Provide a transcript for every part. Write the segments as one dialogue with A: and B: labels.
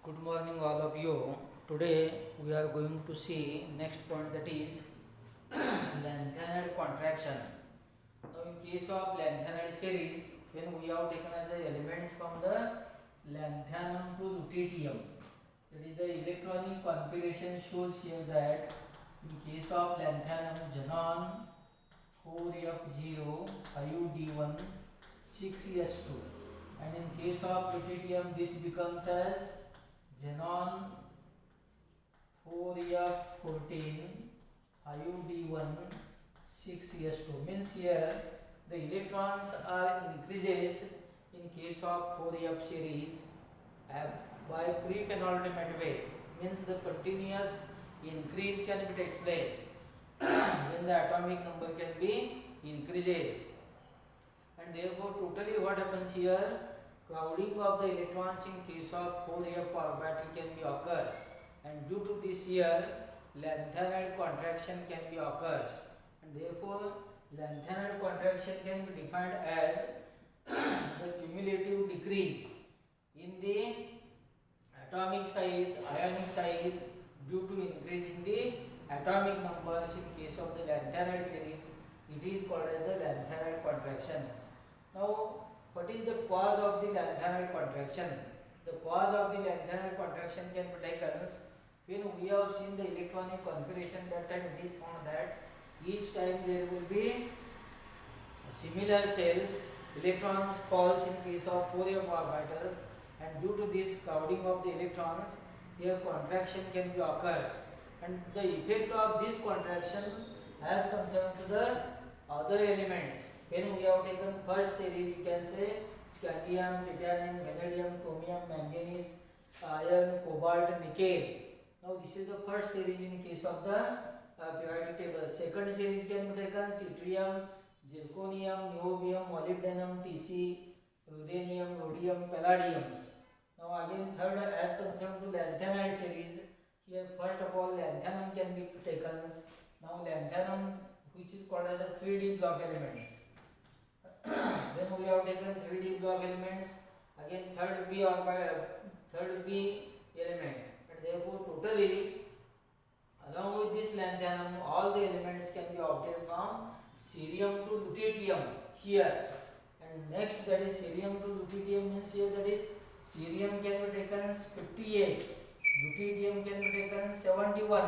A: Good morning all of you. Today we are going to see next point, that is lengthened contraction. Now in case of lengthened series, when we have taken as the elements from the lanthanum to lutetium, that is the electronic configuration shows here that in case of lanthanum, xenon 4F0 5D1 6S2, and in case of lutetium this becomes as xenon 4F14 5D1 6S2. Means here the electrons are increases in case of 4F series by pre-penultimate way. Means the continuous increase can be takes place when the atomic number can be increases, and therefore totally what happens here, crowding of the electrons in case of 4F orbital can be occurs, and due to this here lengthened contraction can be occurs, and therefore lengthened contraction can be defined as the cumulative decrease in the atomic size, ionic size due to increase in the atomic numbers in case of the lengthened series. It is called as the lengthened contractions. Now what is the cause of the lengthened contraction? The cause of the lengthened contraction can be taken when we have seen the electronic configuration. That time it is found that each time there will be similar cells, electrons falls in case of 4F orbitals, and due to this crowding of the electrons, here contraction can be occurs, and the effect of this contraction as concerned to the other elements. When we have taken first series, you can say scandium, titanium, vanadium, chromium, manganese, iron, cobalt, nickel. Now this is the first series in case of the periodic table. Second series can be taken yttrium, zirconium, niobium, molybdenum, Tc, ruthenium, rhodium, palladiums. Now again third as concerned to lanthanide series, here first of all lanthanum can be taken. Now lanthanum, which is called as the 3D block elements. When we have taken 3D block elements, again third B element, and therefore totally along with this lanthanum all the elements can be obtained from cerium to lutetium here. And next, that is cerium to lutetium, means here that is cerium can be taken 58, lutetium can be taken 71,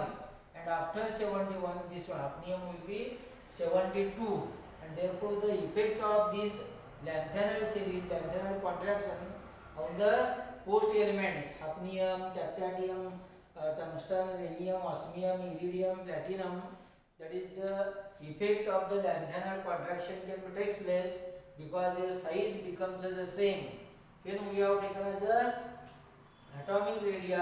A: and after 71 this hafnium will be 72, and therefore the effect of this lanthanide series, lanthanide contraction on the post elements hafnium, tactatium, tungsten, rhenium, osmium, iridium, platinum, that is the effect of the lanthanide contraction can be takes place because their size becomes as the same. When we have taken as a atomic radii,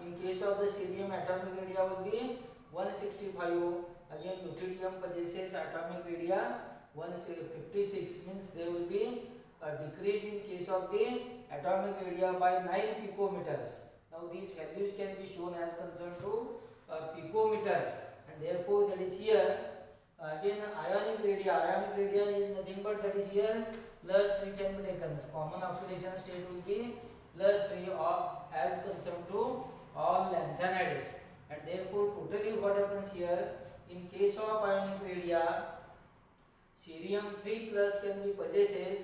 A: in case of the cerium atomic radii will be 165, again lutetium possesses atomic radii 156, means there will be a decrease in case of the atomic radii by 9 picometers. Now these values can be shown as concerned to picometers, and therefore that is here again ionic radii is nothing but that is here +3 can be taken. Common oxidation state will be +3 as concerned to all lanthanides, and therefore totally what happens here, in case of ionic radii cerium 3 plus can be possesses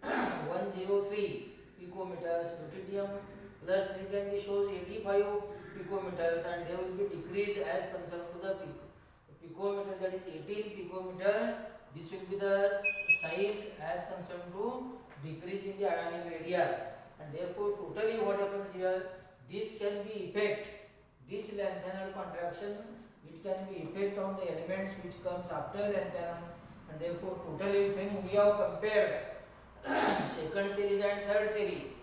A: 103 picometers, lutetium +3 can be shows 85 picometers, and there will be decrease as concerned to the picometer, that is 18 picometer. This will be the size as concerned to decrease in the ionic radius, and therefore totally what happens here, this can be effect, this lanthanide contraction, it can be effect on the elements which comes after lanthanum, and therefore totally when we have compared second series and third series,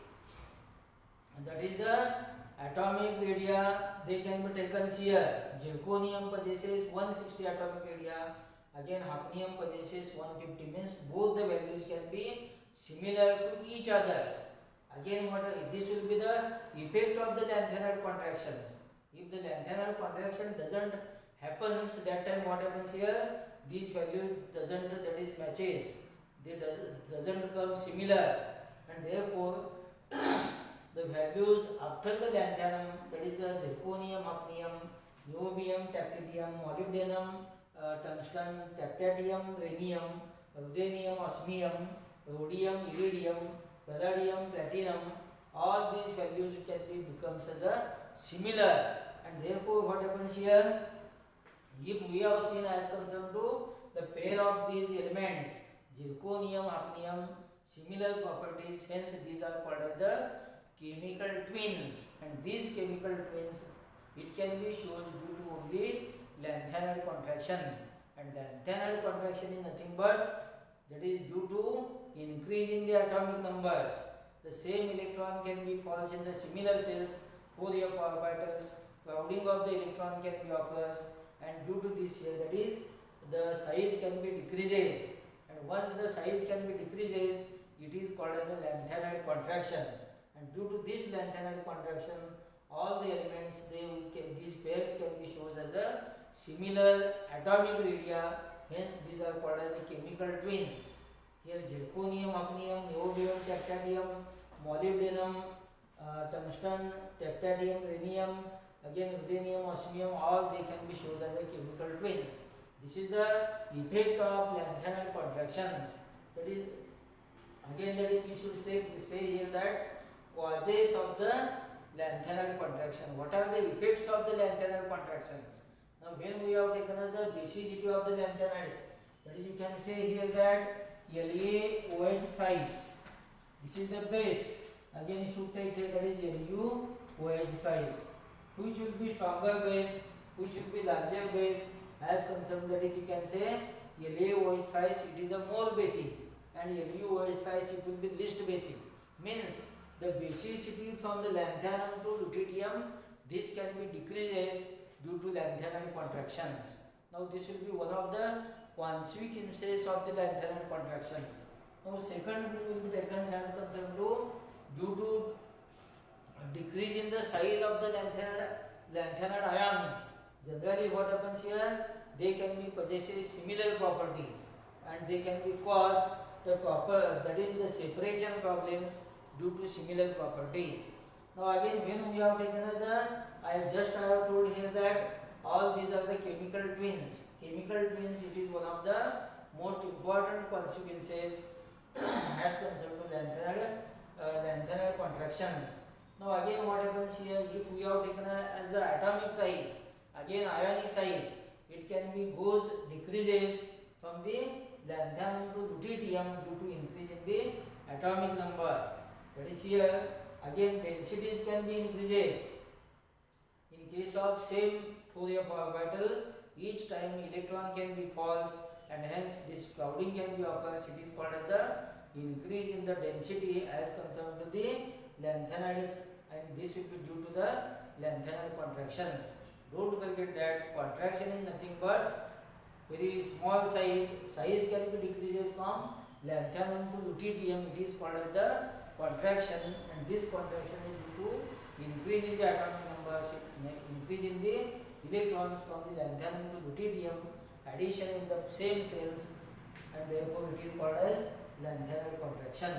A: and that is the atomic radii, they can be taken here. Zirconium possesses 160 atomic radii, again hafnium possesses 150, means both the values can be similar to each others. Again what this will be the effect of the lanthanide contractions. If the lanthanide contraction doesn't happens, that time what happens here, these values doesn't, that is matches, they doesn't come similar, and therefore the values after the lanthanum, that is zirconium, hafnium, niobium, tactitium, molybdenum, tungsten, tactitium, rhenium, ruthenium, osmium, rhodium, iridium, palladium, platinum. All these values can be becomes as a similar, and therefore what happens here? If we have seen as concerned to the pair of these elements, zirconium, hafnium, similar properties, hence these are called as the chemical twins, and these chemical twins, it can be shown due to only lanthanide contraction, and lanthanide contraction is nothing but that is due to increase in the atomic numbers. The same electron can be falls in the similar cells, 4f orbitals, clouding of the electron can be occurs, and due to this here, that is the size can be decreases, and once the size can be decreases, it is called as the lanthanide contraction, and due to this lanthanide contraction, all the elements these pairs can be shown as a similar atomic radii, hence these are called as the chemical twins. Here zirconium, hafnium, niobium, tactitium, molybdenum, tungsten, tactitium, rhenium, again ruthenium, osmium, all they can be shown as a chemical twins. This is the effect of lanthanide contractions. That is, again, that is, you should say here that causes of the lanthanide contraction. What are the effects of the lanthanide contractions? Now, when we have taken as the basicity of the lanthanides, that is, you can say here that LaOH5. This is the base. Again, you should take here that is LuOH5. Which will be stronger base? Which will be larger base? As concerned, that is, you can say LaOH5 it is a more basic, and LuOH5 it will be least basic. Means the basicity from the lanthanum to lutetium, this can be decreases due to lanthanide contractions. Now this will be one of the consequences of the lanthanide contractions. Now second will be taken as concerned to due to decrease in the size of the lanthanide ions. Generally what happens here? They can be possesses similar properties, and they can be cause the proper, that is the separation problems due to similar properties. Now again, when we have taken as a, I have told here that all these are the chemical twins. Chemical twins, it is one of the most important consequences as concerned to lanthanide contractions. Now again, what happens here? If we have taken as the atomic size, again ionic size, it can be goes decreases from the lanthanum to lutetium due to increase in the atomic number. That is here, again densities can be increases. In case of same 4f orbital, each time electron can be falls, and hence this clouding can be occurs. It is called as the increase in the density as concerned to the lanthanides, and this will be due to the lanthanide contractions. Don't forget that contraction is nothing but very small size. Size can be decreases from lanthanum to lutetium. It is called as the contraction, and this contraction is due to increase in the atomic numbers, increase in the electrons from the lanthanum to lutetium, addition in the same cells, and therefore it is called as lanthanide contraction.